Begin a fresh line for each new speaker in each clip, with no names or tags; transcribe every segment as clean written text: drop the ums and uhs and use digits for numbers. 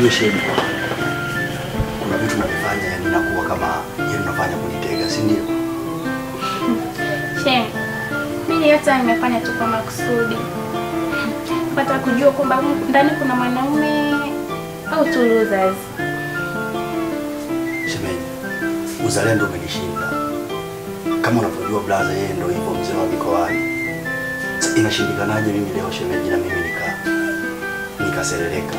Ujue shemeji, kuna vitu navifanya yani nakuwa kama yeye unafanya kunitega, si ndio?
Shem, mimi yote nimefanya tu kwa makusudi. Pata kujua kwamba ndani kuna mwanaume au tu losers.
Shemeji, uzalendo umenishinda. Kama unavyojua blaza, yeye ndio hivyo mzee wa mikoani. Inashindikanaje mimi leo shemeji na mimi nikaserereka?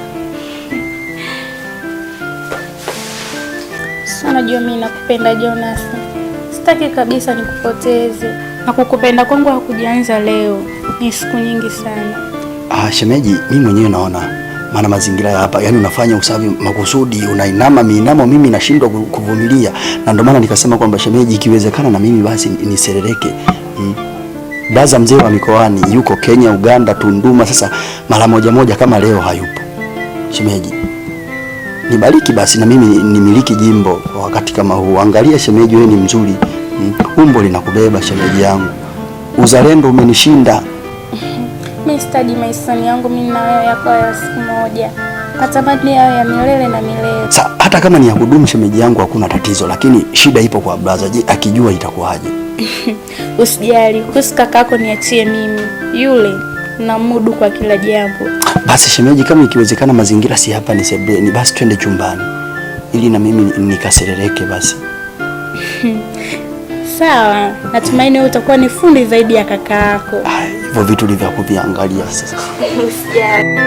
Sana jua mimi nakupenda Jonas. Sitaki kabisa nikupoteze. Na kukupenda kwangu hakujaanza leo. Ni siku nyingi sana.
Shemeji, mimi mwenyewe naona maana mazingira ya hapa, yani unafanya usafi makusudi, unainama miinamo mimi nashindwa kuvumilia. Na ndio maana nikasema kwamba shemeji, ikiwezekana na mimi basi niserereke. Blaza mzee wa mikoani yuko Kenya, Uganda, Tunduma. Sasa mara moja kama leo hayupo. Shemeji, nibariki basi na mimi nimiliki jimbo kwa wakati kama huu. Angalia shemeji, wewe ni mzuri. Umbo linakubeba shemeji yangu. Uzalendo umenishinda.
Mimi sitaji maisha yangu mimi na wewe yako ya siku moja. Natamani yao ya milele na milele.
Hata kama ni ya kudumu shemeji yangu hakuna tatizo, lakini shida ipo kwa blaza. Je, akijua itakuwaje?
Usijali, kuhusu kakako niachie mimi. Yule na mudu kwa kila jambo.
Basi shemeji, kama ikiwezekana mazingira si hapa ni sebuleni, basi twende chumbani ili na mimi nikaserereke basi.
Sawa, natumaini wewe utakuwa ni fundi zaidi ya kaka yako.
Hivyo vitu vya kuviangalia sasa.
Usijali.